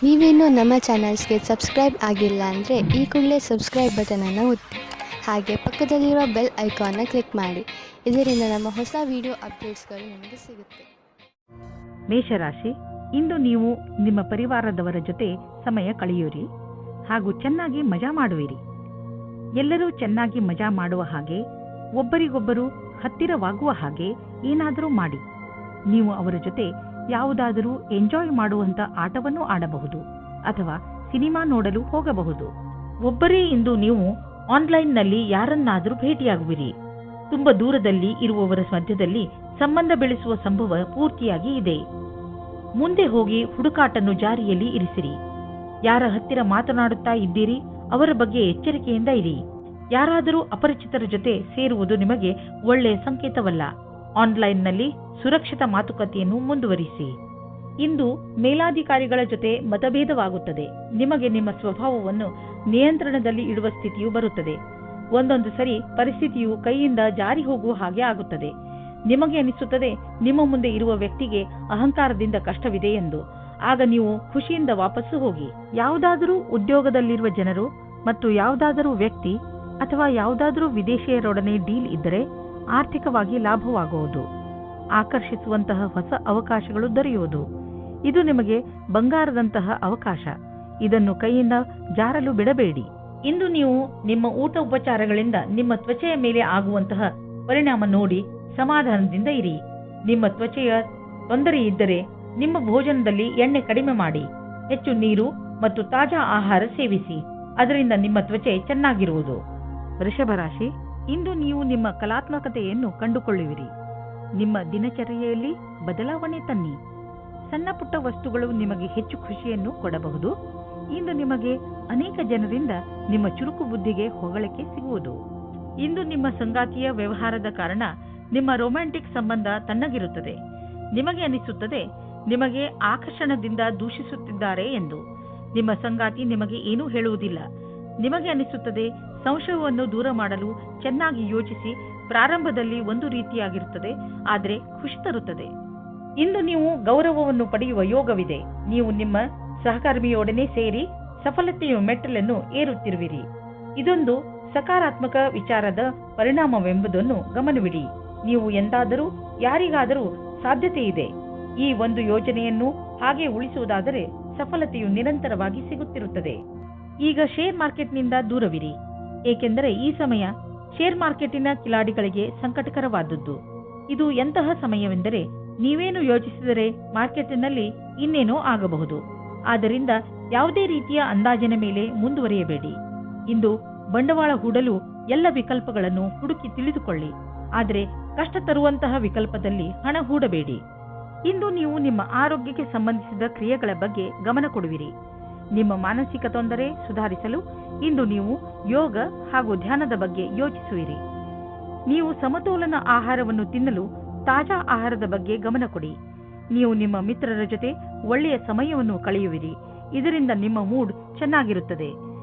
ನೀವೇನೂ ನಮ್ಮ ಚಾನಲ್ಸ್ಗೆ ಸಬ್ಸ್ಕ್ರೈಬ್ ಆಗಿಲ್ಲ ಅಂದರೆ ಈ ಕೂಡಲೇ ಸಬ್ಸ್ಕ್ರೈಬ್ ಬಟನನ್ನು ಒತ್ತಿ ಹಾಗೆ ಪಕ್ಕದಲ್ಲಿರೋ ಬೆಲ್ ಐಕಾನ್ನ ಕ್ಲಿಕ್ ಮಾಡಿ. ಇದರಿಂದ ನಮ್ಮ ಹೊಸ ವಿಡಿಯೋ ಅಪ್ಡೇಟ್ಸ್ಗಳು ನಿಮಗೆ ಸಿಗುತ್ತೆ. ಮೇಷರಾಶಿ, ಇಂದು ನೀವು ನಿಮ್ಮ ಪರಿವಾರದವರ ಜೊತೆ ಸಮಯ ಕಳೆಯುವಿರಿ ಹಾಗೂ ಚೆನ್ನಾಗಿ ಮಜಾ ಮಾಡುವಿರಿ. ಎಲ್ಲರೂ ಚೆನ್ನಾಗಿ ಮಜಾ ಮಾಡುವ ಹಾಗೆ, ಒಬ್ಬರಿಗೊಬ್ಬರು ಹತ್ತಿರವಾಗುವ ಹಾಗೆ ಏನಾದರೂ ಮಾಡಿ. ನೀವು ಅವರ ಜೊತೆ ಯಾವುದಾದರೂ ಎಂಜಾಯ್ ಮಾಡುವಂತ ಆಟವನ್ನು ಆಡಬಹುದು ಅಥವಾ ಸಿನಿಮಾ ನೋಡಲು ಹೋಗಬಹುದು. ಒಬ್ಬರೇ ಇಂದು ನೀವು ಆನ್ಲೈನ್ನಲ್ಲಿ ಯಾರನ್ನಾದರೂ ಭೇಟಿಯಾಗುವಿರಿ. ತುಂಬಾ ದೂರದಲ್ಲಿ ಇರುವವರ ಮಧ್ಯದಲ್ಲಿ ಸಂಬಂಧ ಬೆಳೆಸುವ ಸಂಭವ ಪೂರ್ತಿಯಾಗಿ ಇದೆ. ಮುಂದೆ ಹೋಗಿ ಹುಡುಕಾಟನ್ನು ಜಾರಿಯಲ್ಲಿ ಇರಿಸಿರಿ. ಯಾರ ಹತ್ತಿರ ಮಾತನಾಡುತ್ತಾ ಇದ್ದೀರಿ ಅವರ ಬಗ್ಗೆ ಎಚ್ಚರಿಕೆಯಿಂದ ಇರಿ. ಯಾರಾದರೂ ಅಪರಿಚಿತರ ಜೊತೆ ಸೇರುವುದು ನಿಮಗೆ ಒಳ್ಳೆಯ ಸಂಕೇತವಲ್ಲ. ಆನ್ಲೈನ್ನಲ್ಲಿ ಸುರಕ್ಷಿತ ಮಾತುಕತೆಯನ್ನು ಮುಂದುವರಿಸಿ. ಇಂದು ಮೇಲಾಧಿಕಾರಿಗಳ ಜೊತೆ ಮತಭೇದವಾಗುತ್ತದೆ. ನಿಮಗೆ ನಿಮ್ಮ ಸ್ವಭಾವವನ್ನು ನಿಯಂತ್ರಣದಲ್ಲಿ ಇಡುವ ಸ್ಥಿತಿಯು ಬರುತ್ತದೆ. ಒಂದೊಂದು ಸರಿ ಪರಿಸ್ಥಿತಿಯು ಕೈಯಿಂದ ಜಾರಿ ಹೋಗುವ ಹಾಗೆ ಆಗುತ್ತದೆ. ನಿಮಗೆ ಅನಿಸುತ್ತದೆ ನಿಮ್ಮ ಮುಂದೆ ಇರುವ ವ್ಯಕ್ತಿಗೆ ಅಹಂಕಾರದಿಂದ ಕಷ್ಟವಿದೆ ಎಂದು. ಆಗ ನೀವು ಖುಷಿಯಿಂದ ವಾಪಸ್ಸು ಹೋಗಿ. ಯಾವುದಾದರೂ ಉದ್ಯೋಗದಲ್ಲಿರುವ ಜನರು ಮತ್ತು ಯಾವುದಾದರೂ ವ್ಯಕ್ತಿ ಅಥವಾ ಯಾವುದಾದರೂ ವಿದೇಶಿಯರೊಡನೆ ಡೀಲ್ ಇದ್ದರೆ ಆರ್ಥಿಕವಾಗಿ ಲಾಭವಾಗುವುದು. ಆಕರ್ಷಿಸುವಂತಹ ಹೊಸ ಅವಕಾಶಗಳು ದೊರೆಯುವುದು. ಇದು ನಿಮಗೆ ಬಂಗಾರದಂತಹ ಅವಕಾಶ. ಇದನ್ನು ಕೈಯಿಂದ ಜಾರಲು ಬಿಡಬೇಡಿ. ಇಂದು ನೀವು ನಿಮ್ಮ ಊಟ ಉಪಚಾರಗಳಿಂದ ನಿಮ್ಮ ತ್ವಚೆಯ ಮೇಲೆ ಆಗುವಂತಹ ಪರಿಣಾಮ ನೋಡಿ ಸಮಾಧಾನದಿಂದ ಇರಿ. ನಿಮ್ಮ ತ್ವಚೆಯ ತೊಂದರೆ ಇದ್ದರೆ ನಿಮ್ಮ ಭೋಜನದಲ್ಲಿ ಎಣ್ಣೆ ಕಡಿಮೆ ಮಾಡಿ. ಹೆಚ್ಚು ನೀರು ಮತ್ತು ತಾಜಾ ಆಹಾರ ಸೇವಿಸಿ. ಅದರಿಂದ ನಿಮ್ಮ ತ್ವಚೆ ಚೆನ್ನಾಗಿರುವುದು. ವೃಷಭ ರಾಶಿ, ಇಂದು ನೀವು ನಿಮ್ಮ ಕಲಾತ್ಮಕತೆಯನ್ನು ಕಂಡುಕೊಳ್ಳುವಿರಿ. ನಿಮ್ಮ ದಿನಚರ್ಯೆಯಲ್ಲಿ ಬದಲಾವಣೆ ತನ್ನಿ. ಸಣ್ಣ ಪುಟ್ಟ ವಸ್ತುಗಳು ನಿಮಗೆ ಹೆಚ್ಚು ಖುಷಿಯನ್ನು ಕೊಡಬಹುದು. ಇಂದು ನಿಮಗೆ ಅನೇಕ ಜನರಿಂದ ನಿಮ್ಮ ಚುರುಕು ಬುದ್ಧಿಗೆ ಹೊಗಳಿಕೆ ಸಿಗುವುದು. ಇಂದು ನಿಮ್ಮ ಸಂಗಾತಿಯ ವ್ಯವಹಾರದ ಕಾರಣ ನಿಮ್ಮ ರೊಮ್ಯಾಂಟಿಕ್ ಸಂಬಂಧ ತಣ್ಣಗಿರುತ್ತದೆ. ನಿಮಗೆ ಅನಿಸುತ್ತದೆ ನಿಮಗೆ ಆಕರ್ಷಣದಿಂದ ದೂಷಿಸುತ್ತಿದ್ದಾರೆ ಎಂದು. ನಿಮ್ಮ ಸಂಗಾತಿ ನಿಮಗೆ ಏನೂ ಹೇಳುವುದಿಲ್ಲ. ನಿಮಗೆ ಅನಿಸುತ್ತದೆ ಸಂಶಯವನ್ನು ದೂರ ಮಾಡಲು ಚೆನ್ನಾಗಿ ಯೋಚಿಸಿ. ಪ್ರಾರಂಭದಲ್ಲಿ ಒಂದು ರೀತಿಯಾಗಿರುತ್ತದೆ, ಆದರೆ ಖುಷಿ ತರುತ್ತದೆ. ಇಂದು ನೀವು ಗೌರವವನ್ನು ಪಡೆಯುವ ಯೋಗವಿದೆ. ನೀವು ನಿಮ್ಮ ಸಹಕರ್ಮಿಯೊಡನೆ ಸೇರಿ ಸಫಲತೆಯ ಮೆಟ್ಟಲನ್ನು ಏರುತ್ತಿರುವಿರಿ. ಇದೊಂದು ಸಕಾರಾತ್ಮಕ ವಿಚಾರದ ಪರಿಣಾಮವೆಂಬುದನ್ನು ಗಮನವಿಡಿ. ನೀವು ಎಂದಾದರೂ ಯಾರಿಗಾದರೂ ಸಾಧ್ಯತೆ ಇದೆ. ಈ ಒಂದು ಯೋಜನೆಯನ್ನು ಹಾಗೆ ಉಳಿಸುವುದಾದರೆ ಸಫಲತೆಯು ನಿರಂತರವಾಗಿ ಸಿಗುತ್ತಿರುತ್ತದೆ. ಈಗ ಶೇರ್ ಮಾರ್ಕೆಟ್ನಿಂದ ದೂರವಿರಿ, ಏಕೆಂದರೆ ಈ ಸಮಯ ಶೇರ್ ಮಾರ್ಕೆಟಿನ ಕಿಲಾಡಿಗಳಿಗೆ ಸಂಕಟಕರವಾದದ್ದು. ಇದು ಎಂತಹ ಸಮಯವೆಂದರೆ ನೀವೇನು ಯೋಚಿಸಿದರೆ ಮಾರ್ಕೆಟಿನಲ್ಲಿ ಇನ್ನೇನೋ ಆಗಬಹುದು. ಆದ್ದರಿಂದ ಯಾವುದೇ ರೀತಿಯ ಅಂದಾಜಿನ ಮೇಲೆ ಮುಂದುವರಿಯಬೇಡಿ. ಇಂದು ಬಂಡವಾಳ ಹೂಡಲು ಎಲ್ಲ ವಿಕಲ್ಪಗಳನ್ನು ಹುಡುಕಿ ತಿಳಿದುಕೊಳ್ಳಿ, ಆದರೆ ಕಷ್ಟ ತರುವಂತಹ ವಿಕಲ್ಪದಲ್ಲಿ ಹಣ ಹೂಡಬೇಡಿ. ಇಂದು ನೀವು ನಿಮ್ಮ ಆರೋಗ್ಯಕ್ಕೆ ಸಂಬಂಧಿಸಿದ ಕ್ರಿಯೆಗಳ ಬಗ್ಗೆ ಗಮನ ಕೊಡುವಿರಿ. ನಿಮ್ಮ ಮಾನಸಿಕ ತೊಂದರೆ ಸುಧಾರಿಸಲು ಇಂದು ನೀವು ಯೋಗ ಹಾಗೂ ಧ್ಯಾನದ ಬಗ್ಗೆ ಯೋಚಿಸುವಿರಿ. ನೀವು ಸಮತೋಲನ ಆಹಾರವನ್ನು ತಿನ್ನಲು ತಾಜಾ ಆಹಾರದ ಬಗ್ಗೆ ಗಮನ ಕೊಡಿ. ನೀವು ನಿಮ್ಮ ಮಿತ್ರರ ಜೊತೆ ಒಳ್ಳೆಯ ಸಮಯವನ್ನು ಕಳೆಯುವಿರಿ. ಇದರಿಂದ ನಿಮ್ಮ ಮೂಡ್ ಚೆನ್ನಾಗಿರುತ್ತದೆ.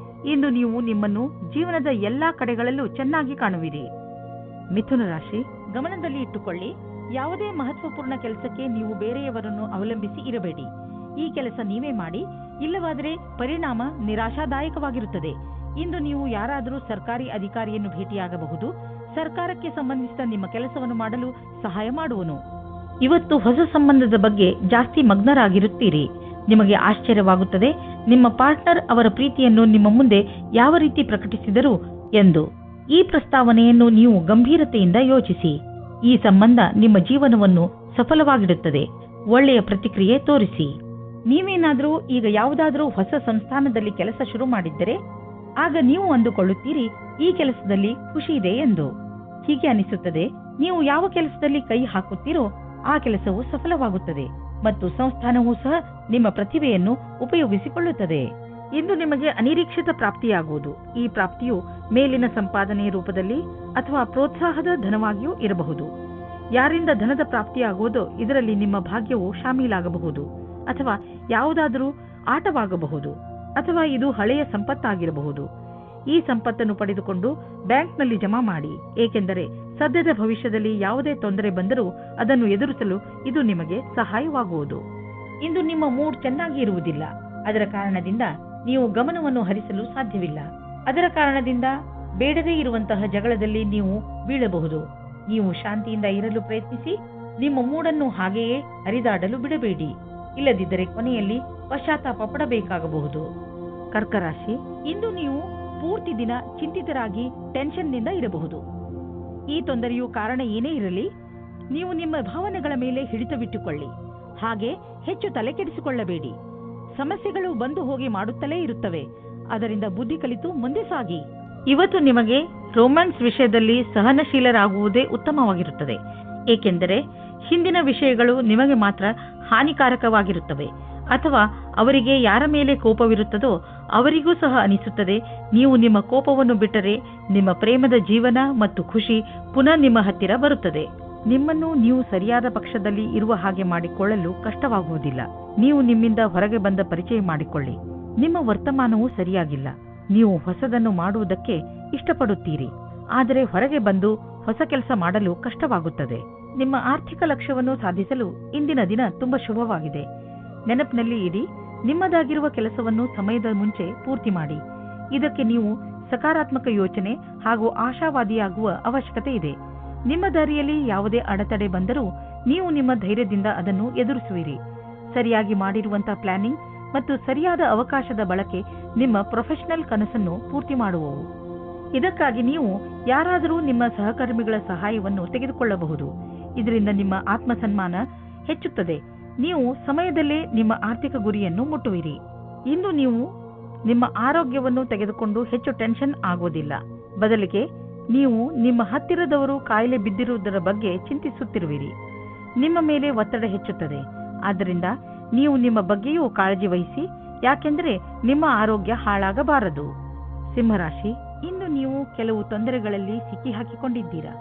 ಇಂದು ನೀವು ನಿಮ್ಮನ್ನು ಜೀವನದ ಎಲ್ಲಾ ಕಡೆಗಳಲ್ಲೂ ಚೆನ್ನಾಗಿ ಕಾಣುವಿರಿ. ಮಿಥುನ ರಾಶಿ, ಗಮನದಲ್ಲಿ ಇಟ್ಟುಕೊಳ್ಳಿ, ಯಾವುದೇ ಮಹತ್ವಪೂರ್ಣ ಕೆಲಸಕ್ಕೆ ನೀವು ಬೇರೆಯವರನ್ನು ಅವಲಂಬಿಸಿ ಇರಬೇಡಿ. ಈ ಕೆಲಸ ನೀವೇ ಮಾಡಿ, ಇಲ್ಲವಾದರೆ ಪರಿಣಾಮ ನಿರಾಶಾದಾಯಕವಾಗಿರುತ್ತದೆ. ಇಂದು ನೀವು ಯಾರಾದರೂ ಸರ್ಕಾರಿ ಅಧಿಕಾರಿಯನ್ನು ಭೇಟಿಯಾಗಬಹುದು. ಸರ್ಕಾರಕ್ಕೆ ಸಂಬಂಧಿಸಿದ ನಿಮ್ಮ ಕೆಲಸವನ್ನು ಮಾಡಲು ಸಹಾಯ ಮಾಡುವನು. ಇವತ್ತು ಹೊಸ ಸಂಬಂಧದ ಬಗ್ಗೆ ಜಾಸ್ತಿ ಮಗ್ನರಾಗಿರುತ್ತೀರಿ. ನಿಮಗೆ ಆಶ್ಚರ್ಯವಾಗುತ್ತದೆ ನಿಮ್ಮ ಪಾರ್ಟ್ನರ್ ಅವರ ಪ್ರೀತಿಯನ್ನು ನಿಮ್ಮ ಮುಂದೆ ಯಾವ ರೀತಿ ಪ್ರಕಟಿಸಿದರು ಎಂದು. ಈ ಪ್ರಸ್ತಾವನೆಯನ್ನು ನೀವು ಗಂಭೀರತೆಯಿಂದ ಯೋಚಿಸಿ. ಈ ಸಂಬಂಧ ನಿಮ್ಮ ಜೀವನವನ್ನು ಸಫಲವಾಗಿಡುತ್ತದೆ. ಒಳ್ಳೆಯ ಪ್ರತಿಕ್ರಿಯೆ ತೋರಿಸಿ. ನೀವೇನಾದರೂ ಈಗ ಯಾವುದಾದರೂ ಹೊಸ ಸಂಸ್ಥಾನದಲ್ಲಿ ಕೆಲಸ ಶುರು ಮಾಡಿದ್ದರೆ ಆಗ ನೀವು ಅಂದುಕೊಳ್ಳುತ್ತೀರಿ ಈ ಕೆಲಸದಲ್ಲಿ ಖುಷಿ ಇದೆ ಎಂದು. ಹೀಗೆ ಅನಿಸುತ್ತದೆ ನೀವು ಯಾವ ಕೆಲಸದಲ್ಲಿ ಕೈ ಹಾಕುತ್ತೀರೋ ಆ ಕೆಲಸವು ಸಫಲವಾಗುತ್ತದೆ ಮತ್ತು ಸಂಸ್ಥಾನವೂ ಸಹ ನಿಮ್ಮ ಪ್ರತಿಭೆಯನ್ನು ಉಪಯೋಗಿಸಿಕೊಳ್ಳುತ್ತದೆ. ಇಂದು ನಿಮಗೆ ಅನಿರೀಕ್ಷಿತ ಪ್ರಾಪ್ತಿಯಾಗುವುದು. ಈ ಪ್ರಾಪ್ತಿಯು ಮೇಲಿನ ಸಂಪಾದನೆಯ ರೂಪದಲ್ಲಿ ಅಥವಾ ಪ್ರೋತ್ಸಾಹದ ಧನವಾಗಿಯೂ ಇರಬಹುದು. ಯಾರಿಂದ ಧನದ ಪ್ರಾಪ್ತಿಯಾಗುವುದೋ ಇದರಲ್ಲಿ ನಿಮ್ಮ ಭಾಗ್ಯವು ಶಾಮೀಲಾಗಬಹುದು, ಅಥವಾ ಯಾವುದಾದರೂ ಆಟವಾಗಬಹುದು, ಅಥವಾ ಇದು ಹಳೆಯ ಸಂಪತ್ತಾಗಿರಬಹುದು. ಈ ಸಂಪತ್ತನ್ನು ಪಡೆದುಕೊಂಡು ಬ್ಯಾಂಕ್ನಲ್ಲಿ ಜಮಾ ಮಾಡಿ, ಏಕೆಂದರೆ ಸದ್ಯದ ಭವಿಷ್ಯದಲ್ಲಿ ಯಾವುದೇ ತೊಂದರೆ ಬಂದರೂ ಅದನ್ನು ಎದುರಿಸಲು ಇದು ನಿಮಗೆ ಸಹಾಯವಾಗುವುದು. ಇಂದು ನಿಮ್ಮ ಮೂಡ್ ಚೆನ್ನಾಗಿ ಇರುವುದಿಲ್ಲ. ಅದರ ಕಾರಣದಿಂದ ನೀವು ಗಮನವನ್ನು ಹರಿಸಲು ಸಾಧ್ಯವಿಲ್ಲ. ಅದರ ಕಾರಣದಿಂದ ಬೇಡದೇ ಇರುವಂತಹ ಜಗಳದಲ್ಲಿ ನೀವು ಬೀಳಬಹುದು. ನೀವು ಶಾಂತಿಯಿಂದ ಇರಲು ಪ್ರಯತ್ನಿಸಿ. ನಿಮ್ಮ ಮೂಡನ್ನು ಹಾಗೆಯೇ ಹರಿದಾಡಲು ಬಿಡಬೇಡಿ. ಇಲ್ಲದಿದ್ದರೆ ಕೊನೆಯಲ್ಲಿ ಪಶ್ಚಾತ್ತಾಪ ಪಡಬೇಕಾಗಬಹುದು. ಕರ್ಕರಾಶಿ, ಇಂದು ನೀವು ಪೂರ್ತಿ ದಿನ ಚಿಂತಿತರಾಗಿ ಟೆನ್ಷನ್ನಿಂದ ಇರಬಹುದು. ಈ ತೊಂದರೆಯು ಕಾರಣ ಏನೇ ಇರಲಿ, ನೀವು ನಿಮ್ಮ ಭಾವನೆಗಳ ಮೇಲೆ ಹಿಡಿತವಿಟ್ಟುಕೊಳ್ಳಿ. ಹಾಗೆ ಹೆಚ್ಚು ತಲೆ ಕೆಡಿಸಿಕೊಳ್ಳಬೇಡಿ. ಸಮಸ್ಯೆಗಳು ಬಂದು ಹೋಗಿ ಮಾಡುತ್ತಲೇ ಇರುತ್ತವೆ. ಅದರಿಂದ ಬುದ್ಧಿ ಕಲಿತು ಮುಂದೆ ಸಾಗಿ. ಇವತ್ತು ನಿಮಗೆ ರೊಮ್ಯಾನ್ಸ್ ವಿಷಯದಲ್ಲಿ ಸಹನಶೀಲರಾಗುವುದೇ ಉತ್ತಮವಾಗಿರುತ್ತದೆ. ಏಕೆಂದರೆ ಹಿಂದಿನ ವಿಷಯಗಳು ನಿಮಗೆ ಮಾತ್ರ ಹಾನಿಕಾರಕವಾಗಿರುತ್ತವೆ. ಅಥವಾ ಅವರಿಗೆ ಯಾರ ಮೇಲೆ ಕೋಪವಿರುತ್ತದೋ ಅವರಿಗೂ ಸಹ ಅನಿಸುತ್ತದೆ. ನೀವು ನಿಮ್ಮ ಕೋಪವನ್ನು ಬಿಟ್ಟರೆ ನಿಮ್ಮ ಪ್ರೇಮದ ಜೀವನ ಮತ್ತು ಖುಷಿ ಪುನಃ ನಿಮ್ಮ ಹತ್ತಿರ ಬರುತ್ತದೆ. ನಿಮ್ಮನ್ನು ನೀವು ಸರಿಯಾದ ಪಕ್ಷದಲ್ಲಿ ಇರುವ ಹಾಗೆ ಮಾಡಿಕೊಳ್ಳಲು ಕಷ್ಟವಾಗುವುದಿಲ್ಲ. ನೀವು ನಿಮ್ಮಿಂದ ಹೊರಗೆ ಬಂದ ಪರಿಚಯ ಮಾಡಿಕೊಳ್ಳಿ. ನಿಮ್ಮ ವರ್ತಮಾನವೂ ಸರಿಯಾಗಿಲ್ಲ. ನೀವು ಹೊಸದನ್ನು ಮಾಡುವುದಕ್ಕೆ ಇಷ್ಟಪಡುತ್ತೀರಿ, ಆದರೆ ಹೊರಗೆ ಬಂದು ಹೊಸ ಕೆಲಸ ಮಾಡಲು ಕಷ್ಟವಾಗುತ್ತದೆ. ನಿಮ್ಮ ಆರ್ಥಿಕ ಲಕ್ಷ್ಯವನ್ನು ಸಾಧಿಸಲು ಇಂದಿನ ದಿನ ತುಂಬಾ ಶುಭವಾಗಿದೆ. ನೆನಪಿನಲ್ಲಿ ಇಡಿ, ನಿಮ್ಮದಾಗಿರುವ ಕೆಲಸವನ್ನು ಸಮಯದ ಮುಂಚೆ ಪೂರ್ತಿ ಮಾಡಿ. ಇದಕ್ಕೆ ನೀವು ಸಕಾರಾತ್ಮಕ ಯೋಚನೆ ಹಾಗೂ ಆಶಾವಾದಿಯಾಗುವ ಅವಶ್ಯಕತೆ ಇದೆ. ನಿಮ್ಮ ದಾರಿಯಲ್ಲಿ ಯಾವುದೇ ಅಡೆತಡೆ ಬಂದರೂ ನೀವು ನಿಮ್ಮ ಧೈರ್ಯದಿಂದ ಅದನ್ನು ಎದುರಿಸುವಿರಿ. ಸರಿಯಾಗಿ ಮಾಡಿರುವಂತಹ ಪ್ಲಾನಿಂಗ್ ಮತ್ತು ಸರಿಯಾದ ಅವಕಾಶದ ಬಳಕೆ ನಿಮ್ಮ ಪ್ರೊಫೆಷನಲ್ ಕನಸನ್ನು ಪೂರ್ತಿ ಮಾಡುವವು. ಇದಕ್ಕಾಗಿ ನೀವು ಯಾರಾದರೂ ನಿಮ್ಮ ಸಹಕರ್ಮಿಗಳ ಸಹಾಯವನ್ನು ತೆಗೆದುಕೊಳ್ಳಬಹುದು. ಇದರಿಂದ ನಿಮ್ಮ ಆತ್ಮಸನ್ಮಾನ ಹೆಚ್ಚುತ್ತದೆ. ನೀವು ಸಮಯದಲ್ಲೇ ನಿಮ್ಮ ಆರ್ಥಿಕ ಗುರಿಯನ್ನು ಮುಟ್ಟುವಿರಿ. ಇಂದು ನೀವು ನಿಮ್ಮ ಆರೋಗ್ಯವನ್ನು ತೆಗೆದುಕೊಂಡು ಹೆಚ್ಚು ಟೆನ್ಷನ್ ಆಗೋದಿಲ್ಲ. ಬದಲಿಗೆ ನೀವು ನಿಮ್ಮ ಹತ್ತಿರದವರು ಕಾಯಿಲೆ ಬಿದ್ದಿರುವುದರ ಬಗ್ಗೆ ಚಿಂತಿಸುತ್ತಿರುವಿರಿ. ನಿಮ್ಮ ಮೇಲೆ ಒತ್ತಡ ಹೆಚ್ಚುತ್ತದೆ. ಆದ್ದರಿಂದ ನೀವು ನಿಮ್ಮ ಬಗ್ಗೆಯೂ ಕಾಳಜಿ ವಹಿಸಿ, ಯಾಕೆಂದರೆ ನಿಮ್ಮ ಆರೋಗ್ಯ ಹಾಳಾಗಬಾರದು. ಸಿಂಹರಾಶಿ, ಇಂದು ನೀವು ಕೆಲವು ತೊಂದರೆಗಳಲ್ಲಿ ಸಿಕ್ಕಿ ಹಾಕಿಕೊಂಡಿದ್ದೀರಾ.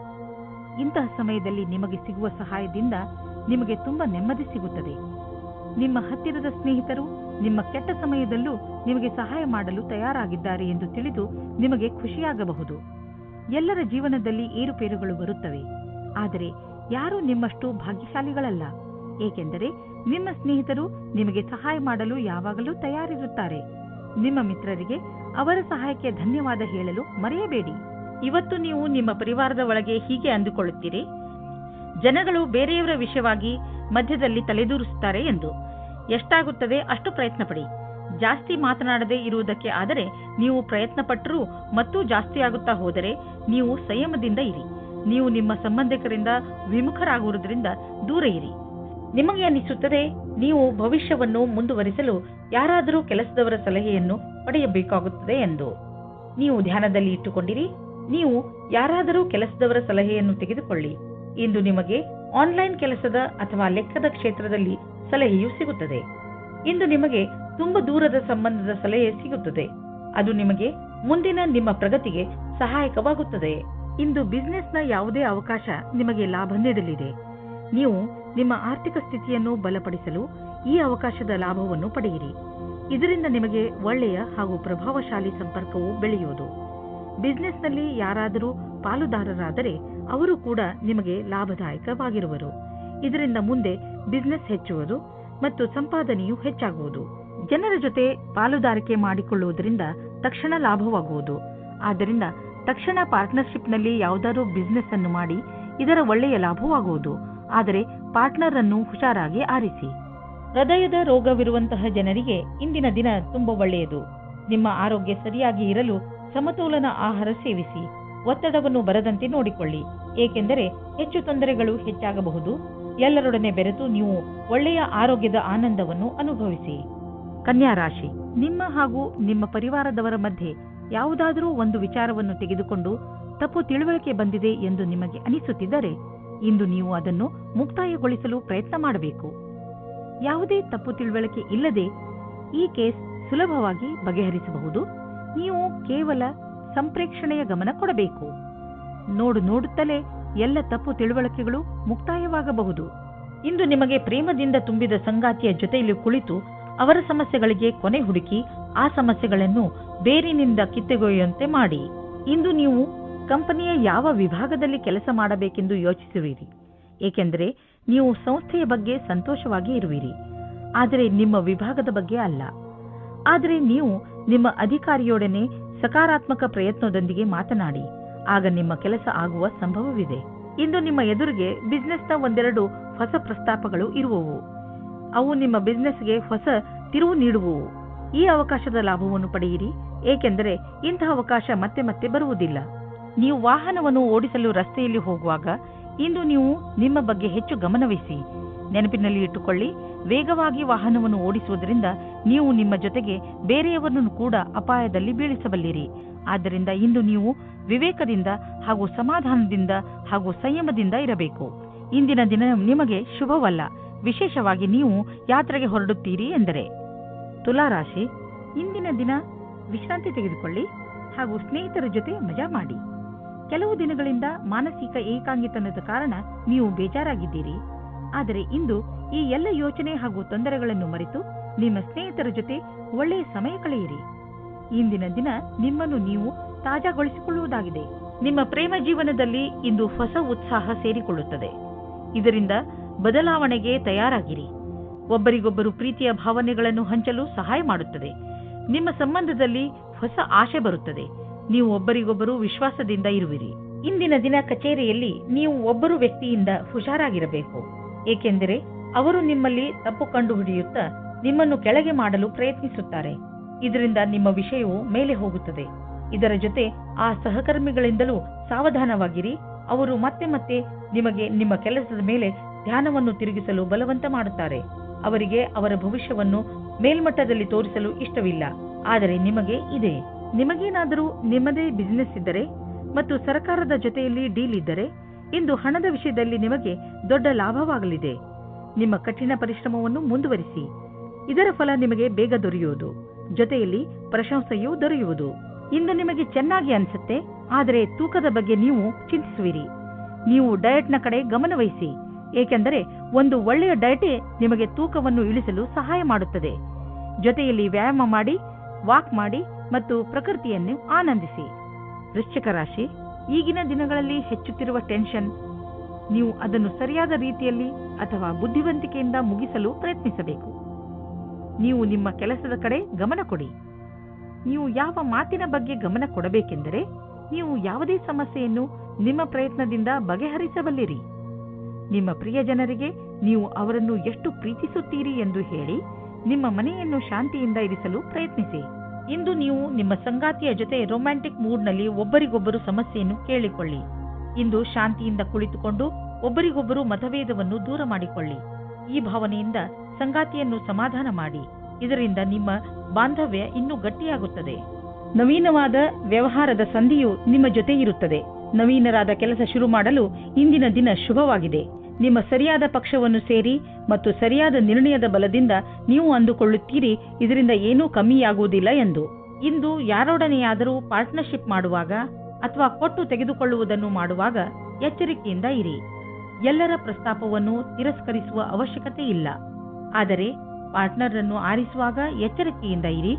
ಇಂತಹ ಸಮಯದಲ್ಲಿ ನಿಮಗೆ ಸಿಗುವ ಸಹಾಯದಿಂದ ನಿಮಗೆ ತುಂಬಾ ನೆಮ್ಮದಿ ಸಿಗುತ್ತದೆ. ನಿಮ್ಮ ಹತ್ತಿರದ ಸ್ನೇಹಿತರು ನಿಮ್ಮ ಕೆಟ್ಟ ಸಮಯದಲ್ಲೂ ನಿಮಗೆ ಸಹಾಯ ಮಾಡಲು ತಯಾರಾಗಿದ್ದಾರೆ ಎಂದು ತಿಳಿದು ನಿಮಗೆ ಖುಷಿಯಾಗಬಹುದು. ಎಲ್ಲರ ಜೀವನದಲ್ಲಿ ಏರುಪೇರುಗಳು ಬರುತ್ತವೆ, ಆದರೆ ಯಾರೂ ನಿಮ್ಮಷ್ಟು ಭಾಗ್ಯಶಾಲಿಗಳಲ್ಲ. ಏಕೆಂದರೆ ನಿಮ್ಮ ಸ್ನೇಹಿತರು ನಿಮಗೆ ಸಹಾಯ ಮಾಡಲು ಯಾವಾಗಲೂ ತಯಾರಿರುತ್ತಾರೆ. ನಿಮ್ಮ ಮಿತ್ರರಿಗೆ ಅವರ ಸಹಾಯಕ್ಕೆ ಧನ್ಯವಾದ ಹೇಳಲು ಮರೆಯಬೇಡಿ. ಇವತ್ತು ನೀವು ನಿಮ್ಮ ಪರಿವಾರದ ಒಳಗೆ ಹೀಗೆ ಅಂದುಕೊಳ್ಳುತ್ತೀರಿ, ಜನಗಳು ಬೇರೆಯವರ ವಿಷಯವಾಗಿ ಮಧ್ಯದಲ್ಲಿ ತಲೆದೂರಿಸುತ್ತಾರೆ ಎಂದು. ಎಷ್ಟಾಗುತ್ತದೆ ಅಷ್ಟು ಪ್ರಯತ್ನ ಪಡಿ. ಜಾಸ್ತಿ ಮಾತನಾಡದೇ ಇರುವುದಕ್ಕೆ ಆದರೆ ನೀವು ಪ್ರಯತ್ನ ಪಟ್ಟರೂ ಮತ್ತೂ ಜಾಸ್ತಿ ಆಗುತ್ತಾ ಹೋದರೆ ನೀವು ಸಂಯಮದಿಂದ ಇರಿ. ನೀವು ನಿಮ್ಮ ಸಂಬಂಧಿಕರಿಂದ ವಿಮುಖರಾಗುವುದರಿಂದ ದೂರ ಇರಿ. ನಿಮಗೆ ಅನಿಸುತ್ತದೆ ನೀವು ಭವಿಷ್ಯವನ್ನು ಮುಂದುವರಿಸಲು ಯಾರಾದರೂ ಕೆಲಸದವರ ಸಲಹೆಯನ್ನು ಪಡೆಯಬೇಕಾಗುತ್ತದೆ ಎಂದು. ನೀವು ಧ್ಯಾನದಲ್ಲಿ ಇಟ್ಟುಕೊಂಡಿರಿ. ನೀವು ಯಾರಾದರೂ ಕೆಲಸದವರ ಸಲಹೆಯನ್ನು ತೆಗೆದುಕೊಳ್ಳಿ. ಇಂದು ನಿಮಗೆ ಆನ್ಲೈನ್ ಕೆಲಸದ ಅಥವಾ ಲೆಕ್ಕದ ಕ್ಷೇತ್ರದಲ್ಲಿ ಸಲಹೆಯೂ ಸಿಗುತ್ತದೆ. ಇಂದು ನಿಮಗೆ ತುಂಬಾ ದೂರದ ಸಂಬಂಧದ ಸಲಹೆ ಸಿಗುತ್ತದೆ. ಅದು ನಿಮಗೆ ಮುಂದಿನ ನಿಮ್ಮ ಪ್ರಗತಿಗೆ ಸಹಾಯಕವಾಗುತ್ತದೆ. ಇಂದು ಬಿಸಿನೆಸ್ನ ಯಾವುದೇ ಅವಕಾಶ ನಿಮಗೆ ಲಾಭ ನೀಡಲಿದೆ. ನೀವು ನಿಮ್ಮ ಆರ್ಥಿಕ ಸ್ಥಿತಿಯನ್ನು ಬಲಪಡಿಸಲು ಈ ಅವಕಾಶದ ಲಾಭವನ್ನು ಪಡೆಯಿರಿ. ಇದರಿಂದ ನಿಮಗೆ ಒಳ್ಳೆಯ ಹಾಗೂ ಪ್ರಭಾವಶಾಲಿ ಸಂಪರ್ಕವು ಬೆಳೆಯುವುದು. ಬಿಸಿನೆಸ್ನಲ್ಲಿ ಯಾರಾದರೂ ಪಾಲುದಾರರಾದರೆ ಅವರು ಕೂಡ ನಿಮಗೆ ಲಾಭದಾಯಕವಾಗಿರುವರು. ಇದರಿಂದ ಮುಂದೆ ಬಿಸಿನೆಸ್ ಹೆಚ್ಚುವುದು ಮತ್ತು ಸಂಪಾದನೆಯು ಹೆಚ್ಚಾಗುವುದು. ಜನರ ಜೊತೆ ಪಾಲುದಾರಿಕೆ ಮಾಡಿಕೊಳ್ಳುವುದರಿಂದ ತಕ್ಷಣ ಲಾಭವಾಗುವುದು. ಆದ್ದರಿಂದ ತಕ್ಷಣ ಪಾರ್ಟ್ನರ್ಶಿಪ್ನಲ್ಲಿ ಯಾವುದಾದ್ರೂ ಬಿಸಿನೆಸ್ ಅನ್ನು ಮಾಡಿ ಇದರ ಒಳ್ಳೆಯ ಲಾಭವಾಗುವುದು. ಆದರೆ ಪಾರ್ಟ್ನರ್ ಅನ್ನು ಹುಷಾರಾಗಿ ಆರಿಸಿ. ಹೃದಯದ ರೋಗವಿರುವಂತಹ ಜನರಿಗೆ ಇಂದಿನ ದಿನ ತುಂಬಾ ಒಳ್ಳೆಯದು. ನಿಮ್ಮ ಆರೋಗ್ಯ ಸರಿಯಾಗಿ ಇರಲು ಸಮತೋಲನ ಆಹಾರ ಸೇವಿಸಿ. ಒತ್ತಡವನ್ನು ಬರದಂತೆ ನೋಡಿಕೊಳ್ಳಿ, ಏಕೆಂದರೆ ಹೆಚ್ಚು ತೊಂದರೆಗಳು ಹೆಚ್ಚಾಗಬಹುದು. ಎಲ್ಲರೊಡನೆ ಬೆರೆತು ನೀವು ಒಳ್ಳೆಯ ಆರೋಗ್ಯದ ಆನಂದವನ್ನು ಅನುಭವಿಸಿ. ಕನ್ಯಾ ರಾಶಿ, ನಿಮ್ಮ ಹಾಗೂ ನಿಮ್ಮ ಪರಿವಾರದವರ ಮಧ್ಯೆ ಯಾವುದಾದರೂ ಒಂದು ವಿಚಾರವನ್ನು ತೆಗೆದುಕೊಂಡು ತಪ್ಪು ತಿಳುವಳಿಕೆ ಬಂದಿದೆ ಎಂದು ನಿಮಗೆ ಅನಿಸುತ್ತಿದ್ದರೆ ಇಂದು ನೀವು ಅದನ್ನು ಮುಕ್ತಾಯಗೊಳಿಸಲು ಪ್ರಯತ್ನ ಮಾಡಬೇಕು. ಯಾವುದೇ ತಪ್ಪು ತಿಳುವಳಿಕೆ ಇಲ್ಲದೆ ಈ ಕೇಸ್ ಸುಲಭವಾಗಿ ಬಗೆಹರಿಸಬಹುದು. ನೀವು ಕೇವಲ ಸಂಪ್ರೇಕ್ಷಣೆಯ ಗಮನ ಕೊಡಬೇಕು. ನೋಡುತ್ತಲೇ ಎಲ್ಲ ತಪ್ಪು ತಿಳುವಳಿಕೆಗಳು ಮುಕ್ತಾಯವಾಗಬಹುದು. ಇಂದು ನಿಮಗೆ ಪ್ರೇಮದಿಂದ ತುಂಬಿದ ಸಂಗಾತಿಯ ಜೊತೆಯಲ್ಲಿ ಕುಳಿತು ಅವರ ಸಮಸ್ಯೆಗಳಿಗೆ ಕೊನೆ ಹುಡುಕಿ ಆ ಸಮಸ್ಯೆಗಳನ್ನು ಬೇರಿನಿಂದ ಕಿತ್ತೊಗೆಯುವಂತೆ ಮಾಡಿ. ಇಂದು ನೀವು ಕಂಪನಿಯ ಯಾವ ವಿಭಾಗದಲ್ಲಿ ಕೆಲಸ ಮಾಡಬೇಕೆಂದು ಯೋಚಿಸುವಿರಿ, ಏಕೆಂದರೆ ನೀವು ಸಂಸ್ಥೆಯ ಬಗ್ಗೆ ಸಂತೋಷವಾಗಿ ಇರುವಿರಿ, ಆದರೆ ನಿಮ್ಮ ವಿಭಾಗದ ಬಗ್ಗೆ ಅಲ್ಲ. ಆದರೆ ನೀವು ನಿಮ್ಮ ಅಧಿಕಾರಿಯೊಡನೆ ಸಕಾರಾತ್ಮಕ ಪ್ರಯತ್ನದೊಂದಿಗೆ ಮಾತನಾಡಿ. ಆಗ ನಿಮ್ಮ ಕೆಲಸ ಆಗುವ ಸಂಭವವಿದೆ. ಇಂದು ನಿಮ್ಮ ಎದುರಿಗೆ ಬಿಸ್ನೆಸ್ನ ಒಂದೆರಡು ಹೊಸ ಪ್ರಸ್ತಾಪಗಳು ಇರುವವು. ಅವು ನಿಮ್ಮ ಬಿಸ್ನೆಸ್ಗೆ ಹೊಸ ತಿರುವು ನೀಡುವವು. ಈ ಅವಕಾಶದ ಲಾಭವನ್ನು ಪಡೆಯಿರಿ, ಏಕೆಂದರೆ ಇಂತಹ ಅವಕಾಶ ಮತ್ತೆ ಮತ್ತೆ ಬರುವುದಿಲ್ಲ. ನೀವು ವಾಹನವನ್ನು ಓಡಿಸಲು ರಸ್ತೆಯಲ್ಲಿ ಹೋಗುವಾಗ ಇಂದು ನೀವು ನಿಮ್ಮ ಬಗ್ಗೆ ಹೆಚ್ಚು ಗಮನವಹಿಸಿ. ನೆನಪಿನಲ್ಲಿ ಇಟ್ಟುಕೊಳ್ಳಿ, ವೇಗವಾಗಿ ವಾಹನವನ್ನು ಓಡಿಸುವುದರಿಂದ ನೀವು ನಿಮ್ಮ ಜೊತೆಗೆ ಬೇರೆಯವರನ್ನು ಕೂಡ ಅಪಾಯದಲ್ಲಿ ಬೀಳಿಸಬಲ್ಲಿರಿ. ಆದ್ದರಿಂದ ಇಂದು ನೀವು ವಿವೇಕದಿಂದ ಹಾಗೂ ಸಮಾಧಾನದಿಂದ ಹಾಗೂ ಸಂಯಮದಿಂದ ಇರಬೇಕು. ಇಂದಿನ ದಿನ ನಿಮಗೆ ಶುಭವಲ್ಲ, ವಿಶೇಷವಾಗಿ ನೀವು ಯಾತ್ರೆಗೆ ಹೊರಡುತ್ತೀರಿ ಎಂದರೆ. ತುಲಾರಾಶಿ, ಇಂದಿನ ದಿನ ವಿಶ್ರಾಂತಿ ತೆಗೆದುಕೊಳ್ಳಿ ಹಾಗೂ ಸ್ನೇಹಿತರ ಜೊತೆ ಮಜಾ ಮಾಡಿ. ಕೆಲವು ದಿನಗಳಿಂದ ಮಾನಸಿಕ ಏಕಾಂಗಿತನದ ಕಾರಣ ನೀವು ಬೇಜಾರಾಗಿದ್ದೀರಿ. ಆದರೆ ಇಂದು ಈ ಎಲ್ಲ ಯೋಚನೆ ಹಾಗೂ ತೊಂದರೆಗಳನ್ನು ಮರೆತು ನಿಮ್ಮ ಸ್ನೇಹಿತರ ಜೊತೆ ಒಳ್ಳೆಯ ಸಮಯ ಕಳೆಯಿರಿ. ಇಂದಿನ ದಿನ ನಿಮ್ಮನ್ನು ನೀವು ತಾಜಾಗೊಳಿಸಿಕೊಳ್ಳುವುದಾಗಿದೆ. ನಿಮ್ಮ ಪ್ರೇಮ ಜೀವನದಲ್ಲಿ ಇಂದು ಹೊಸ ಉತ್ಸಾಹ ಸೇರಿಕೊಳ್ಳುತ್ತದೆ. ಇದರಿಂದ ಬದಲಾವಣೆಗೆ ತಯಾರಾಗಿರಿ. ಒಬ್ಬರಿಗೊಬ್ಬರು ಪ್ರೀತಿಯ ಭಾವನೆಗಳನ್ನು ಹಂಚಲು ಸಹಾಯ ಮಾಡುತ್ತದೆ. ನಿಮ್ಮ ಸಂಬಂಧದಲ್ಲಿ ಹೊಸ ಆಶೆ ಬರುತ್ತದೆ. ನೀವು ಒಬ್ಬರಿಗೊಬ್ಬರು ವಿಶ್ವಾಸದಿಂದ ಇರುವಿರಿ. ಇಂದಿನ ದಿನ ಕಚೇರಿಯಲ್ಲಿ ನೀವು ಒಬ್ಬರು ವ್ಯಕ್ತಿಯಿಂದ ಹುಷಾರಾಗಿರಬೇಕು, ಏಕೆಂದರೆ ಅವರು ನಿಮ್ಮಲ್ಲಿ ತಪ್ಪು ಕಂಡುಹಿಡಿಯುತ್ತಾ ನಿಮ್ಮನ್ನು ಕೆಳಗೆ ಮಾಡಲು ಪ್ರಯತ್ನಿಸುತ್ತಾರೆ. ಇದರಿಂದ ನಿಮ್ಮ ವಿಷಯವು ಮೇಲೆ ಹೋಗುತ್ತದೆ. ಇದರ ಜೊತೆ ಆ ಸಹಕರ್ಮಿಗಳಿಂದಲೂ ಸಾವಧಾನವಾಗಿರಿ. ಅವರು ಮತ್ತೆ ಮತ್ತೆ ನಿಮಗೆ ನಿಮ್ಮ ಕೆಲಸದ ಮೇಲೆ ಧ್ಯಾನವನ್ನು ತಿರುಗಿಸಲು ಬಲವಂತ ಮಾಡುತ್ತಾರೆ. ಅವರಿಗೆ ಅವರ ಭವಿಷ್ಯವನ್ನು ಮೇಲ್ಮಟ್ಟದಲ್ಲಿ ತೋರಿಸಲು ಇಷ್ಟವಿಲ್ಲ, ಆದರೆ ನಿಮಗೆ ಇದೆ. ನಿಮಗೇನಾದರೂ ನಿಮ್ಮದೇ ಬಿಸಿನೆಸ್ ಇದ್ದರೆ ಮತ್ತು ಸರ್ಕಾರದ ಜೊತೆಯಲ್ಲಿ ಡೀಲ್ ಇದ್ದರೆ ಇಂದು ಹಣದ ವಿಷಯದಲ್ಲಿ ನಿಮಗೆ ದೊಡ್ಡ ಲಾಭವಾಗಲಿದೆ. ನಿಮ್ಮ ಕಠಿಣ ಪರಿಶ್ರಮವನ್ನು ಮುಂದುವರಿಸಿ. ಇದರ ಫಲ ನಿಮಗೆ ಬೇಗ ದೊರೆಯುವುದು, ಜೊತೆಯಲ್ಲಿ ಪ್ರಶಂಸೆಯೂ ದೊರೆಯುವುದು. ಇಂದು ನಿಮಗೆ ಚೆನ್ನಾಗಿ ಅನಿಸುತ್ತೆ, ಆದರೆ ತೂಕದ ಬಗ್ಗೆ ನೀವು ಚಿಂತಿಸುವಿರಿ. ನೀವು ಡಯಟ್ನ ಕಡೆ ಗಮನವಹಿಸಿ, ಏಕೆಂದರೆ ಒಂದು ಒಳ್ಳೆಯ ಡಯಟೇ ನಿಮಗೆ ತೂಕವನ್ನು ಇಳಿಸಲು ಸಹಾಯ ಮಾಡುತ್ತದೆ. ಜೊತೆಯಲ್ಲಿ ವ್ಯಾಯಾಮ ಮಾಡಿ, ವಾಕ್ ಮಾಡಿ ಮತ್ತು ಪ್ರಕೃತಿಯನ್ನು ಆನಂದಿಸಿ. ವೃಶ್ಚಿಕ ರಾಶಿ, ಈಗಿನ ದಿನಗಳಲ್ಲಿ ಹೆಚ್ಚುತ್ತಿರುವ ಟೆನ್ಷನ್, ನೀವು ಅದನ್ನು ಸರಿಯಾದ ರೀತಿಯಲ್ಲಿ ಅಥವಾ ಬುದ್ಧಿವಂತಿಕೆಯಿಂದ ಮುಗಿಸಲು ಪ್ರಯತ್ನಿಸಬೇಕು. ನೀವು ನಿಮ್ಮ ಕೆಲಸದ ಕಡೆ ಗಮನ ಕೊಡಿ. ನೀವು ಯಾವ ಮಾತಿನ ಬಗ್ಗೆ ಗಮನ ಕೊಡಬೇಕೆಂದರೆ, ನೀವು ಯಾವುದೇ ಸಮಸ್ಯೆಯನ್ನು ನಿಮ್ಮ ಪ್ರಯತ್ನದಿಂದ ಬಗೆಹರಿಸಬಲ್ಲಿರಿ. ನಿಮ್ಮ ಪ್ರಿಯ ಜನರಿಗೆ ನೀವು ಅವರನ್ನು ಎಷ್ಟು ಪ್ರೀತಿಸುತ್ತೀರಿ ಎಂದು ಹೇಳಿ ನಿಮ್ಮ ಮನೆಯನ್ನು ಶಾಂತಿಯಿಂದ ಇರಿಸಲು ಪ್ರಯತ್ನಿಸಿ. ಇಂದು ನೀವು ನಿಮ್ಮ ಸಂಗಾತಿಯ ಜೊತೆ ರೊಮ್ಯಾಂಟಿಕ್ ಮೂಡ್ನಲ್ಲಿ ಒಬ್ಬರಿಗೊಬ್ಬರು ಸಮಸ್ಯೆಯನ್ನು ಕೇಳಿಕೊಳ್ಳಿ. ಇಂದು ಶಾಂತಿಯಿಂದ ಕುಳಿತುಕೊಂಡು ಒಬ್ಬರಿಗೊಬ್ಬರು ಮತಭೇದವನ್ನು ದೂರ ಮಾಡಿಕೊಳ್ಳಿ. ಈ ಭಾವನೆಯಿಂದ ಸಂಗಾತಿಯನ್ನು ಸಮಾಧಾನ ಮಾಡಿ. ಇದರಿಂದ ನಿಮ್ಮ ಬಾಂಧವ್ಯ ಇನ್ನೂ ಗಟ್ಟಿಯಾಗುತ್ತದೆ. ನವೀನವಾದ ವ್ಯವಹಾರದ ಸಂಧಿಯು ನಿಮ್ಮ ಜೊತೆ ಇರುತ್ತದೆ. ನವೀನರಾದ ಕೆಲಸ ಶುರು ಮಾಡಲು ಇಂದಿನ ದಿನ ಶುಭವಾಗಿದೆ. ನಿಮ್ಮ ಸರಿಯಾದ ಪಕ್ಷವನ್ನು ಸೇರಿ ಮತ್ತು ಸರಿಯಾದ ನಿರ್ಣಯದ ಬಲದಿಂದ ನೀವು ಅಂದುಕೊಳ್ಳುತ್ತೀರಿ ಇದರಿಂದ ಏನೂ ಕಮ್ಮಿಯಾಗುವುದಿಲ್ಲ ಎಂದು. ಇಂದು ಯಾರೊಡನೆಯಾದರೂ ಪಾರ್ಟ್ನರ್ಶಿಪ್ ಮಾಡುವಾಗ ಅಥವಾ ಕೊಟ್ಟು ತೆಗೆದುಕೊಳ್ಳುವುದನ್ನು ಮಾಡುವಾಗ ಎಚ್ಚರಿಕೆಯಿಂದ ಇರಿ. ಎಲ್ಲರ ಪ್ರಸ್ತಾಪವನ್ನು ತಿರಸ್ಕರಿಸುವ ಅವಶ್ಯಕತೆ ಇಲ್ಲ, ಆದರೆ ಪಾರ್ಟ್ನರ್ ಅನ್ನು ಆರಿಸುವಾಗ ಎಚ್ಚರಿಕೆಯಿಂದ ಇರಿ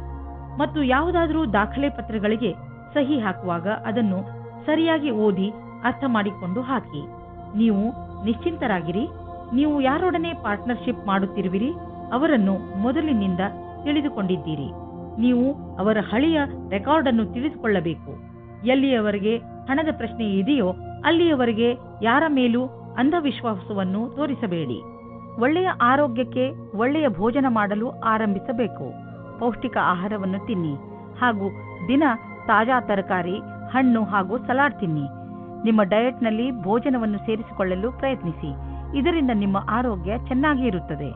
ಮತ್ತು ಯಾವುದಾದರೂ ದಾಖಲೆ ಪತ್ರಗಳಿಗೆ ಸಹಿ ಹಾಕುವಾಗ ಅದನ್ನು ಸರಿಯಾಗಿ ಓದಿ ಅರ್ಥ ಮಾಡಿಕೊಂಡು ಹಾಕಿ. ನೀವು ನಿಶ್ಚಿಂತರಾಗಿರಿ. ನೀವು ಯಾರೊಡನೆ ಪಾರ್ಟ್ನರ್ಶಿಪ್ ಮಾಡುತ್ತಿರುವಿರಿ ಅವರನ್ನು ಮೊದಲಿನಿಂದ ತಿಳಿದುಕೊಂಡಿದ್ದೀರಿ. ನೀವು ಅವರ ಹಳೆಯ ರೆಕಾರ್ಡ್ ಅನ್ನು ತಿಳಿದುಕೊಳ್ಳಬೇಕು. ಎಲ್ಲಿಯವರೆಗೆ ಹಣದ ಪ್ರಶ್ನೆ ಇದೆಯೋ ಅಲ್ಲಿಯವರೆಗೆ ಯಾರ ಮೇಲೂ ಅಂಧವಿಶ್ವಾಸವನ್ನು ತೋರಿಸಬೇಡಿ. ಒಳ್ಳೆಯ ಆರೋಗ್ಯಕ್ಕೆ ಒಳ್ಳೆಯ ಭೋಜನ ಮಾಡಲು ಆರಂಭಿಸಬೇಕು. ಪೌಷ್ಟಿಕ ಆಹಾರವನ್ನು ತಿನ್ನಿ ಹಾಗೂ ದಿನ ತಾಜಾ ತರಕಾರಿ, ಹಣ್ಣು ಹಾಗೂ ಸಲಾಡ್ ತಿನ್ನಿ. ನಿಮ್ಮ ಡಯಟ್ನಲ್ಲಿ ಭೋಜನವನ್ನು ಸೇರಿಸಿಕೊಳ್ಳಲು ಪ್ರಯತ್ನಿಸಿ. ಇದರಿಂದ ನಿಮ್ಮ ಆರೋಗ್ಯ ಚೆನ್ನಾಗಿ ಇರುತ್ತದೆ.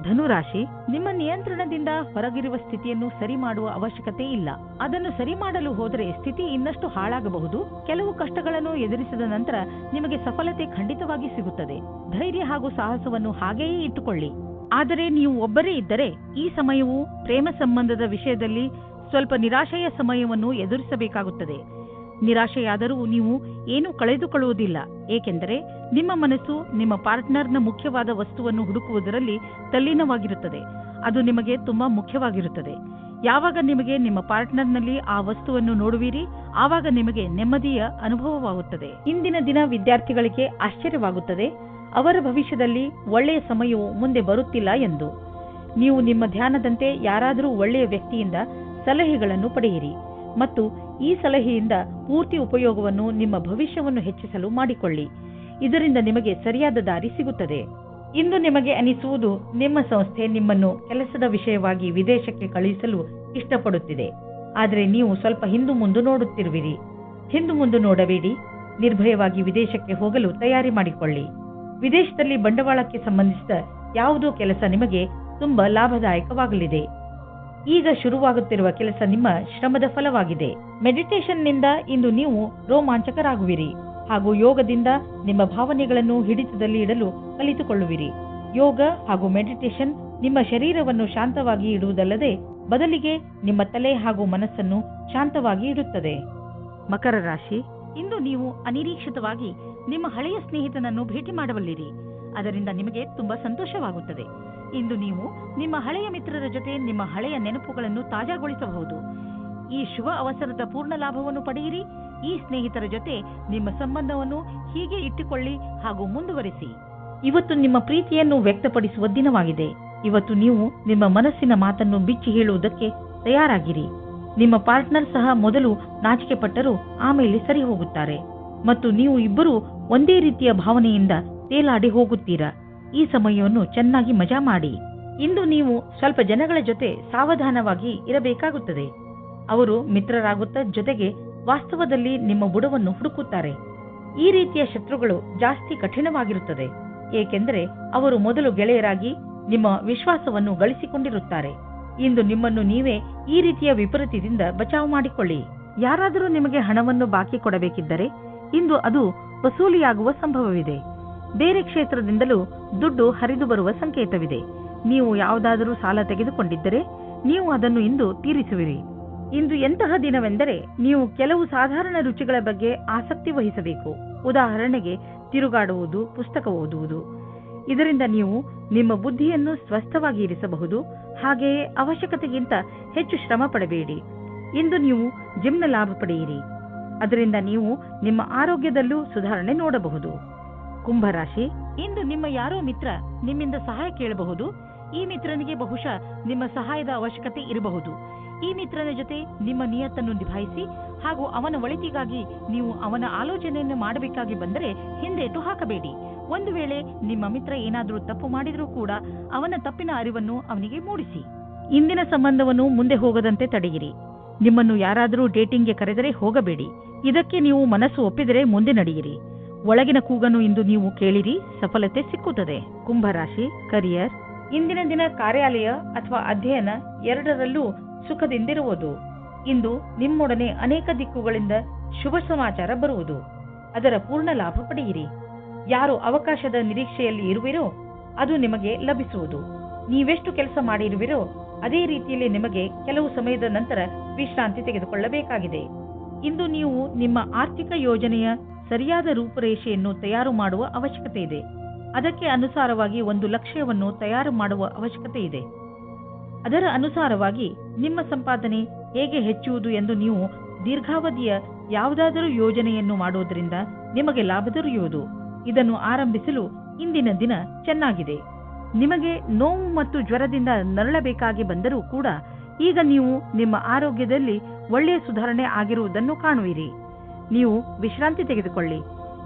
ಧನುರಾಶಿ, ನಿಮ್ಮ ನಿಯಂತ್ರಣದಿಂದ ಹೊರಗಿರುವ ಸ್ಥಿತಿಯನ್ನು ಸರಿ ಮಾಡುವ ಅವಶ್ಯಕತೆ ಇಲ್ಲ. ಅದನ್ನು ಸರಿ ಮಾಡಲು ಹೋದರೆ ಸ್ಥಿತಿ ಇನ್ನಷ್ಟು ಹಾಳಾಗಬಹುದು. ಕೆಲವು ಕಷ್ಟಗಳನ್ನು ಎದುರಿಸಿದ ನಂತರ ನಿಮಗೆ ಸಫಲತೆ ಖಂಡಿತವಾಗಿ ಸಿಗುತ್ತದೆ. ಧೈರ್ಯ ಹಾಗೂ ಸಾಹಸವನ್ನು ಹಾಗೆಯೇ ಇಟ್ಟುಕೊಳ್ಳಿ. ಆದರೆ ನೀವು ಒಬ್ಬರೇ ಇದ್ದರೆ ಈ ಸಮಯವು ಪ್ರೇಮ ಸಂಬಂಧದ ವಿಷಯದಲ್ಲಿ ಸ್ವಲ್ಪ ನಿರಾಶೆಯ ಸಮಯವನ್ನು ಎದುರಿಸಬೇಕಾಗುತ್ತದೆ. ನಿರಾಶೆಯಾದರೂ ನೀವು ಏನೂ ಕಳೆದುಕೊಳ್ಳುವುದಿಲ್ಲ, ಏಕೆಂದರೆ ನಿಮ್ಮ ಮನಸ್ಸು ನಿಮ್ಮ ಪಾರ್ಟ್ನರ್ನ ಮುಖ್ಯವಾದ ವಸ್ತುವನ್ನು ಹುಡುಕುವುದರಲ್ಲಿ ತಲ್ಲೀನವಾಗಿರುತ್ತದೆ. ಅದು ನಿಮಗೆ ತುಂಬಾ ಮುಖ್ಯವಾಗಿರುತ್ತದೆ. ಯಾವಾಗ ನಿಮಗೆ ನಿಮ್ಮ ಪಾರ್ಟ್ನರ್ನಲ್ಲಿ ಆ ವಸ್ತುವನ್ನು ನೋಡುವಿರಿ ಆವಾಗ ನಿಮಗೆ ನೆಮ್ಮದಿಯ ಅನುಭವವಾಗುತ್ತದೆ. ಇಂದಿನ ದಿನ ವಿದ್ಯಾರ್ಥಿಗಳಿಗೆ ಆಶ್ಚರ್ಯವಾಗುತ್ತದೆ ಅವರ ಭವಿಷ್ಯದಲ್ಲಿ ಒಳ್ಳೆಯ ಸಮಯವು ಮುಂದೆ ಬರುತ್ತಿಲ್ಲ ಎಂದು. ನೀವು ನಿಮ್ಮ ಧ್ಯಾನದಂತೆ ಯಾರಾದರೂ ಒಳ್ಳೆಯ ವ್ಯಕ್ತಿಯಿಂದ ಸಲಹೆಗಳನ್ನು ಪಡೆಯಿರಿ ಮತ್ತು ಈ ಸಲಹೆಯಿಂದ ಪೂರ್ತಿ ಉಪಯೋಗವನ್ನು ನಿಮ್ಮ ಭವಿಷ್ಯವನ್ನು ಹೆಚ್ಚಿಸಲು ಮಾಡಿಕೊಳ್ಳಿ. ಇದರಿಂದ ನಿಮಗೆ ಸರಿಯಾದ ದಾರಿ ಸಿಗುತ್ತದೆ. ಇಂದು ನಿಮಗೆ ಅನಿಸುವುದು ನಿಮ್ಮ ಸಂಸ್ಥೆ ನಿಮ್ಮನ್ನು ಕೆಲಸದ ವಿಷಯವಾಗಿ ವಿದೇಶಕ್ಕೆ ಕಳುಹಿಸಲು ಇಷ್ಟಪಡುತ್ತಿದೆ. ಆದರೆ ನೀವು ಸ್ವಲ್ಪ ಹಿಂದು ಮುಂದು ನೋಡುತ್ತಿರುವಿರಿ. ಹಿಂದು ಮುಂದು ನೋಡಬೇಡಿ. ನಿರ್ಭಯವಾಗಿ ವಿದೇಶಕ್ಕೆ ಹೋಗಲು ತಯಾರಿ ಮಾಡಿಕೊಳ್ಳಿ. ವಿದೇಶದಲ್ಲಿ ಬಂಡವಾಳಕ್ಕೆ ಸಂಬಂಧಿಸಿದ ಯಾವುದೋ ಕೆಲಸ ನಿಮಗೆ ತುಂಬಾ ಲಾಭದಾಯಕವಾಗಲಿದೆ. ಈಗ ಶುರುವಾಗುತ್ತಿರುವ ಕೆಲಸ ನಿಮ್ಮ ಶ್ರಮದ ಫಲವಾಗಿದೆ. ಮೆಡಿಟೇಷನ್ನಿಂದ ಇಂದು ನೀವು ರೋಮಾಂಚಕರಾಗುವಿರಿ ಹಾಗೂ ಯೋಗದಿಂದ ನಿಮ್ಮ ಭಾವನೆಗಳನ್ನು ಹಿಡಿತದಲ್ಲಿ ಇಡಲು ಕಲಿತುಕೊಳ್ಳುವಿರಿ. ಯೋಗ ಹಾಗೂ ಮೆಡಿಟೇಷನ್ ನಿಮ್ಮ ಶರೀರವನ್ನು ಶಾಂತವಾಗಿ ಇಡುವುದಲ್ಲದೆ ಬದಲಿಗೆ ನಿಮ್ಮ ತಲೆ ಹಾಗೂ ಮನಸ್ಸನ್ನು ಶಾಂತವಾಗಿ ಇಡುತ್ತದೆ. ಮಕರ ರಾಶಿ, ಇಂದು ನೀವು ಅನಿರೀಕ್ಷಿತವಾಗಿ ನಿಮ್ಮ ಹಳೆಯ ಸ್ನೇಹಿತನನ್ನು ಭೇಟಿ ಮಾಡಬಲ್ಲಿರಿ. ಅದರಿಂದ ನಿಮಗೆ ತುಂಬಾ ಸಂತೋಷವಾಗುತ್ತದೆ. ಇಂದು ನೀವು ನಿಮ್ಮ ಹಳೆಯ ಮಿತ್ರರ ಜೊತೆ ನಿಮ್ಮ ಹಳೆಯ ನೆನಪುಗಳನ್ನು ತಾಜಾಗೊಳಿಸಬಹುದು. ಈ ಶುಭ ಅವಸರದ ಪೂರ್ಣ ಲಾಭವನ್ನು ಪಡೆಯಿರಿ. ಈ ಸ್ನೇಹಿತರ ಜೊತೆ ನಿಮ್ಮ ಸಂಬಂಧವನ್ನು ಹೀಗೆ ಇಟ್ಟುಕೊಳ್ಳಿ ಹಾಗೂ ಮುಂದುವರಿಸಿ. ಇವತ್ತು ನಿಮ್ಮ ಪ್ರೀತಿಯನ್ನು ವ್ಯಕ್ತಪಡಿಸುವ ದಿನವಾಗಿದೆ. ಇವತ್ತು ನೀವು ನಿಮ್ಮ ಮನಸ್ಸಿನ ಮಾತನ್ನು ಬಿಚ್ಚಿ ಹೇಳುವುದಕ್ಕೆ ತಯಾರಾಗಿರಿ. ನಿಮ್ಮ ಪಾರ್ಟ್ನರ್ ಸಹ ಮೊದಲು ನಾಚಿಕೆ ಪಟ್ಟರೂ ಆಮೇಲೆ ಸರಿ ಹೋಗುತ್ತಾರೆ ಮತ್ತು ನೀವು ಇಬ್ಬರೂ ಒಂದೇ ರೀತಿಯ ಭಾವನೆಯಿಂದ ತೇಲಾಡಿ ಹೋಗುತ್ತೀರಾ. ಈ ಸಮಯವನ್ನು ಚೆನ್ನಾಗಿ ಮಜಾ ಮಾಡಿ. ಇಂದು ನೀವು ಸ್ವಲ್ಪ ಜನಗಳ ಜೊತೆ ಸಾವಧಾನವಾಗಿ ಇರಬೇಕಾಗುತ್ತದೆ. ಅವರು ಮಿತ್ರರಾಗುತ್ತಾ ಜೊತೆಗೆ ವಾಸ್ತವದಲ್ಲಿ ನಿಮ್ಮ ಬುಡವನ್ನು ಹುಡುಕುತ್ತಾರೆ. ಈ ರೀತಿಯ ಶತ್ರುಗಳು ಜಾಸ್ತಿ ಕಠಿಣವಾಗಿರುತ್ತದೆ, ಏಕೆಂದರೆ ಅವರು ಮೊದಲು ಗೆಳೆಯರಾಗಿ ನಿಮ್ಮ ವಿಶ್ವಾಸವನ್ನು ಗಳಿಸಿಕೊಂಡಿರುತ್ತಾರೆ. ಇಂದು ನಿಮ್ಮನ್ನು ನೀವೇ ಈ ರೀತಿಯ ವಿಪರೀತದಿಂದ ಬಚಾವ್ ಮಾಡಿಕೊಳ್ಳಿ. ಯಾರಾದರೂ ನಿಮಗೆ ಹಣವನ್ನು ಬಾಕಿ ಕೊಡಬೇಕಿದ್ದರೆ ಇಂದು ಅದು ವಸೂಲಿಯಾಗುವ ಸಂಭವವಿದೆ. ಬೇರೆ ಕ್ಷೇತ್ರದಿಂದಲೂ ದುಡ್ಡು ಹರಿದು ಬರುವ ಸಂಕೇತವಿದೆ. ನೀವು ಯಾವುದಾದರೂ ಸಾಲ ತೆಗೆದುಕೊಂಡಿದ್ದರೆ ನೀವು ಅದನ್ನು ಇಂದು ತೀರಿಸುವಿರಿ. ಇಂದು ಎಂತಹ ದಿನವೆಂದರೆ ನೀವು ಕೆಲವು ಸಾಧಾರಣ ರುಚಿಗಳ ಬಗ್ಗೆ ಆಸಕ್ತಿ ವಹಿಸಬೇಕು. ಉದಾಹರಣೆಗೆ ತಿರುಗಾಡುವುದು, ಪುಸ್ತಕ ಓದುವುದು. ಇದರಿಂದ ನೀವು ನಿಮ್ಮ ಬುದ್ಧಿಯನ್ನು ಸ್ವಸ್ಥವಾಗಿ ಇರಿಸಬಹುದು. ಹಾಗೆಯೇ ಅವಶ್ಯಕತೆಗಿಂತ ಹೆಚ್ಚು ಶ್ರಮ ಪಡಬೇಡಿ. ಇಂದು ನೀವು ಜಿಮ್ನ ಲಾಭ ಪಡೆಯಿರಿ. ಅದರಿಂದ ನೀವು ನಿಮ್ಮ ಆರೋಗ್ಯದಲ್ಲೂ ಸುಧಾರಣೆ ನೋಡಬಹುದು. ಕುಂಭರಾಶಿ, ಇಂದು ನಿಮ್ಮ ಯಾರೋ ಮಿತ್ರ ನಿಮ್ಮಿಂದ ಸಹಾಯ ಕೇಳಬಹುದು. ಈ ಮಿತ್ರನಿಗೆ ಬಹುಶಃ ನಿಮ್ಮ ಸಹಾಯದ ಅವಶ್ಯಕತೆ ಇರಬಹುದು. ಈ ಮಿತ್ರನ ಜೊತೆ ನಿಮ್ಮ ನಿಯತ್ತನ್ನು ನಿಭಾಯಿಸಿ ಹಾಗೂ ಅವನ ಒಳಿತಿಗಾಗಿ ನೀವು ಅವನ ಆಲೋಚನೆಯನ್ನು ಮಾಡಬೇಕಾಗಿ ಬಂದರೆ ಹಿಂದೇಟು ಹಾಕಬೇಡಿ. ಒಂದು ವೇಳೆ ನಿಮ್ಮ ಮಿತ್ರ ಏನಾದರೂ ತಪ್ಪು ಮಾಡಿದರೂ ಕೂಡ ಅವನ ತಪ್ಪಿನ ಅರಿವನ್ನು ಅವನಿಗೆ ಮೂಡಿಸಿ. ಇಂದಿನ ಸಂಬಂಧವನ್ನು ಮುಂದೆ ಹೋಗದಂತೆ ತಡೆಯಿರಿ. ನಿಮ್ಮನ್ನು ಯಾರಾದರೂ ಡೇಟಿಂಗ್ಗೆ ಕರೆದರೆ ಹೋಗಬೇಡಿ. ಇದಕ್ಕೆ ನೀವು ಮನಸ್ಸು ಒಪ್ಪಿದರೆ ಮುಂದೆ ನಡೆಯಿರಿ. ಒಳಗಿನ ಕೂಗನ್ನು ಇಂದು ನೀವು ಕೇಳಿರಿ, ಸಫಲತೆ ಸಿಕ್ಕುತ್ತದೆ. ಕುಂಭರಾಶಿ, ಕರಿಯರ್. ಇಂದಿನ ದಿನ ಕಾರ್ಯಾಲಯ ಅಥವಾ ಅಧ್ಯಯನ ಎರಡರಲ್ಲೂ ಸುಖದಿಂದಿರುವುದು. ಇಂದು ನಿಮ್ಮೊಡನೆ ಅನೇಕ ದಿಕ್ಕುಗಳಿಂದ ಶುಭ ಸಮಾಚಾರ ಬರುವುದು. ಅದರ ಪೂರ್ಣ ಲಾಭ ಪಡೆಯಿರಿ. ಯಾರು ಅವಕಾಶದ ನಿರೀಕ್ಷೆಯಲ್ಲಿ ಇರುವಿರೋ ಅದು ನಿಮಗೆ ಲಭಿಸುವುದು. ನೀವೆಷ್ಟು ಕೆಲಸ ಮಾಡಿರುವಿರೋ ಅದೇ ರೀತಿಯಲ್ಲಿ ನಿಮಗೆ ಕೆಲವು ಸಮಯದ ನಂತರ ವಿಶ್ರಾಂತಿ ತೆಗೆದುಕೊಳ್ಳಬೇಕಾಗಿದೆ. ಇಂದು ನೀವು ನಿಮ್ಮ ಆರ್ಥಿಕ ಯೋಜನೆಯ ಸರಿಯಾದ ರೂಪುರೇಷೆಯನ್ನು ತಯಾರು ಮಾಡುವ ಅವಶ್ಯಕತೆ ಇದೆ. ಅದಕ್ಕೆ ಅನುಸಾರವಾಗಿ ಒಂದು ಲಕ್ಷ್ಯವನ್ನು ತಯಾರು ಮಾಡುವ ಅವಶ್ಯಕತೆ ಇದೆ. ಅದರ ಅನುಸಾರವಾಗಿ ನಿಮ್ಮ ಸಂಪಾದನೆ ಹೇಗೆ ಹೆಚ್ಚುವುದು ಎಂದು ನೀವು ದೀರ್ಘಾವಧಿಯ ಯಾವುದಾದರೂ ಯೋಜನೆಯನ್ನು ಮಾಡುವುದರಿಂದ ನಿಮಗೆ ಲಾಭ ದೊರೆಯುವುದು. ಇದನ್ನು ಆರಂಭಿಸಲು ಇಂದಿನ ದಿನ ಚೆನ್ನಾಗಿದೆ. ನಿಮಗೆ ನೋವು ಮತ್ತು ಜ್ವರದಿಂದ ನರಳಬೇಕಾಗಿ ಬಂದರೂ ಕೂಡ ಈಗ ನೀವು ನಿಮ್ಮ ಆರೋಗ್ಯದಲ್ಲಿ ಒಳ್ಳೆಯ ಸುಧಾರಣೆ ಆಗಿರುವುದನ್ನು ಕಾಣುವಿರಿ. ನೀವು ವಿಶ್ರಾಂತಿ ತೆಗೆದುಕೊಳ್ಳಿ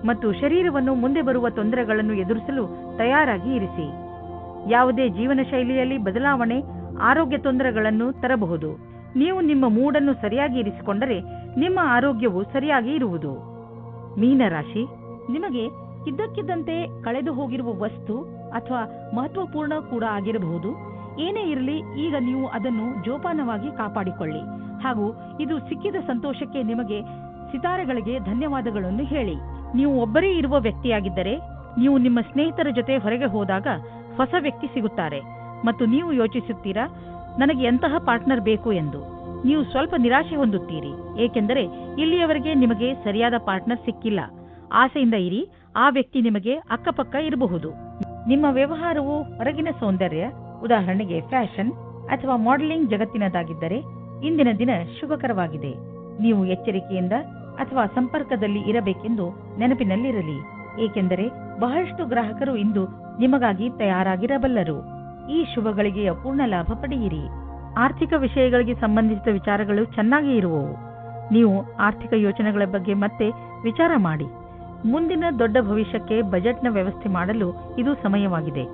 ಮತ್ತು ಶರೀರವನ್ನು ಮುಂದೆ ಬರುವ ತೊಂದರೆಗಳನ್ನು ಎದುರಿಸಲು ತಯಾರಾಗಿ ಇರಿಸಿ. ಯಾವುದೇ ಜೀವನ ಶೈಲಿಯಲ್ಲಿ ಬದಲಾವಣೆ ಆರೋಗ್ಯ ತೊಂದರೆಗಳನ್ನು ತರಬಹುದು. ನೀವು ನಿಮ್ಮ ಮೂಡನ್ನು ಸರಿಯಾಗಿ ಇರಿಸಿಕೊಂಡರೆ ನಿಮ್ಮ ಆರೋಗ್ಯವು ಸರಿಯಾಗಿ ಇರುವುದು. ಮೀನರಾಶಿ, ನಿಮಗೆ ಇದ್ದಕ್ಕಿದ್ದಂತೆ ಕಳೆದು ಹೋಗಿರುವ ವಸ್ತು ಅಥವಾ ಮಹತ್ವಪೂರ್ಣ ಕೂಡ ಆಗಿರಬಹುದು. ಏನೇ ಇರಲಿ, ಈಗ ನೀವು ಅದನ್ನು ಜೋಪಾನವಾಗಿ ಕಾಪಾಡಿಕೊಳ್ಳಿ ಹಾಗೂ ಇದು ಸಿಕ್ಕಿದ ಸಂತೋಷಕ್ಕೆ ನಿಮಗೆ ಸಿತಾರೆಗಳಿಗೆ ಧನ್ಯವಾದಗಳನ್ನು ಹೇಳಿ. ನೀವು ಒಬ್ಬರೇ ಇರುವ ವ್ಯಕ್ತಿಯಾಗಿದ್ದರೆ ನೀವು ನಿಮ್ಮ ಸ್ನೇಹಿತರ ಜೊತೆ ಹೊರಗೆ ಹೋದಾಗ ಹೊಸ ವ್ಯಕ್ತಿ ಸಿಗುತ್ತಾರೆ ಮತ್ತು ನೀವು ಯೋಚಿಸುತ್ತೀರಾ, ನನಗೆ ಎಂತಹ ಪಾರ್ಟ್ನರ್ ಬೇಕು ಎಂದು. ನೀವು ಸ್ವಲ್ಪ ನಿರಾಶೆ ಹೊಂದುತ್ತೀರಿ, ಏಕೆಂದರೆ ಇಲ್ಲಿಯವರೆಗೆ ನಿಮಗೆ ಸರಿಯಾದ ಪಾರ್ಟ್ನರ್ ಸಿಕ್ಕಿಲ್ಲ. ಆಸೆಯಿಂದ ಇರಿ, ಆ ವ್ಯಕ್ತಿ ನಿಮಗೆ ಅಕ್ಕಪಕ್ಕ ಇರಬಹುದು. ನಿಮ್ಮ ವ್ಯವಹಾರವು ಹೊರಗಿನ ಸೌಂದರ್ಯ, ಉದಾಹರಣೆಗೆ ಫ್ಯಾಷನ್ ಅಥವಾ ಮಾಡೆಲಿಂಗ್ ಜಗತ್ತಿನದಾಗಿದ್ದರೆ ಇಂದಿನ ದಿನ ಶುಭಕರವಾಗಿದೆ. ನೀವು ಎಚ್ಚರಿಕೆಯಿಂದ ಅಥವಾ ಸಂಪರ್ಕದಲ್ಲಿ ಇರಬೇಕೆಂದು ನೆನಪಿನಲ್ಲಿರಲಿ, ಏಕೆಂದರೆ ಬಹಳಷ್ಟು ಗ್ರಾಹಕರು ಇಂದು ನಿಮಗಾಗಿ ತಯಾರಾಗಿರಬಲ್ಲರು. ಈ ಶುಭಗಳಿಗೆಯ ಪೂರ್ಣ ಲಾಭ ಪಡೆಯಿರಿ. ಆರ್ಥಿಕ ವಿಷಯಗಳಿಗೆ ಸಂಬಂಧಿಸಿದ ವಿಚಾರಗಳು ಚೆನ್ನಾಗಿ ಇರುವವು. ನೀವು ಆರ್ಥಿಕ ಯೋಜನೆಗಳ ಬಗ್ಗೆ ಮತ್ತೆ ವಿಚಾರ ಮಾಡಿ. ಮುಂದಿನ ದೊಡ್ಡ ಭವಿಷ್ಯಕ್ಕೆ ಬಜೆಟ್ನ ವ್ಯವಸ್ಥೆ ಮಾಡಲು ಇದು ಸಮಯವಾಗಿದೆ.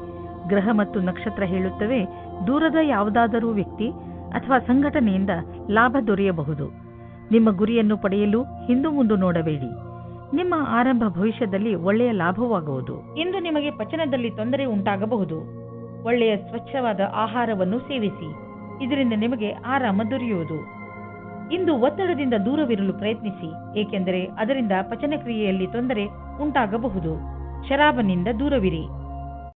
ಗ್ರಹ ಮತ್ತು ನಕ್ಷತ್ರ ಹೇಳುತ್ತವೆ, ದೂರದ ಯಾವುದಾದರೂ ವ್ಯಕ್ತಿ ಅಥವಾ ಸಂಘಟನೆಯಿಂದ ಲಾಭ ದೊರೆಯಬಹುದು. ನಿಮ್ಮ ಗುರಿಯನ್ನು ಪಡೆಯಲು ಹಿಂದು ಮುಂದು ನೋಡಬೇಡಿ. ನಿಮ್ಮ ಆರಂಭ ಭವಿಷ್ಯದಲ್ಲಿ ಒಳ್ಳೆಯ ಲಾಭವಾಗುವುದು. ಇಂದು ನಿಮಗೆ ಪಚನದಲ್ಲಿ ತೊಂದರೆ ಉಂಟಾಗಬಹುದು. ಒಳ್ಳೆಯ ಸ್ವಚ್ಛವಾದ ಆಹಾರವನ್ನು ಸೇವಿಸಿ, ಇದರಿಂದ ನಿಮಗೆ ಆರಾಮ ದೊರೆಯುವುದು. ಇಂದು ಒತ್ತಡದಿಂದ ದೂರವಿರಲು ಪ್ರಯತ್ನಿಸಿ, ಏಕೆಂದರೆ ಅದರಿಂದ ಪಚನಕ್ರಿಯೆಯಲ್ಲಿ ತೊಂದರೆ ಉಂಟಾಗಬಹುದು. ಶರಾಬನಿಂದ ದೂರವಿರಿ.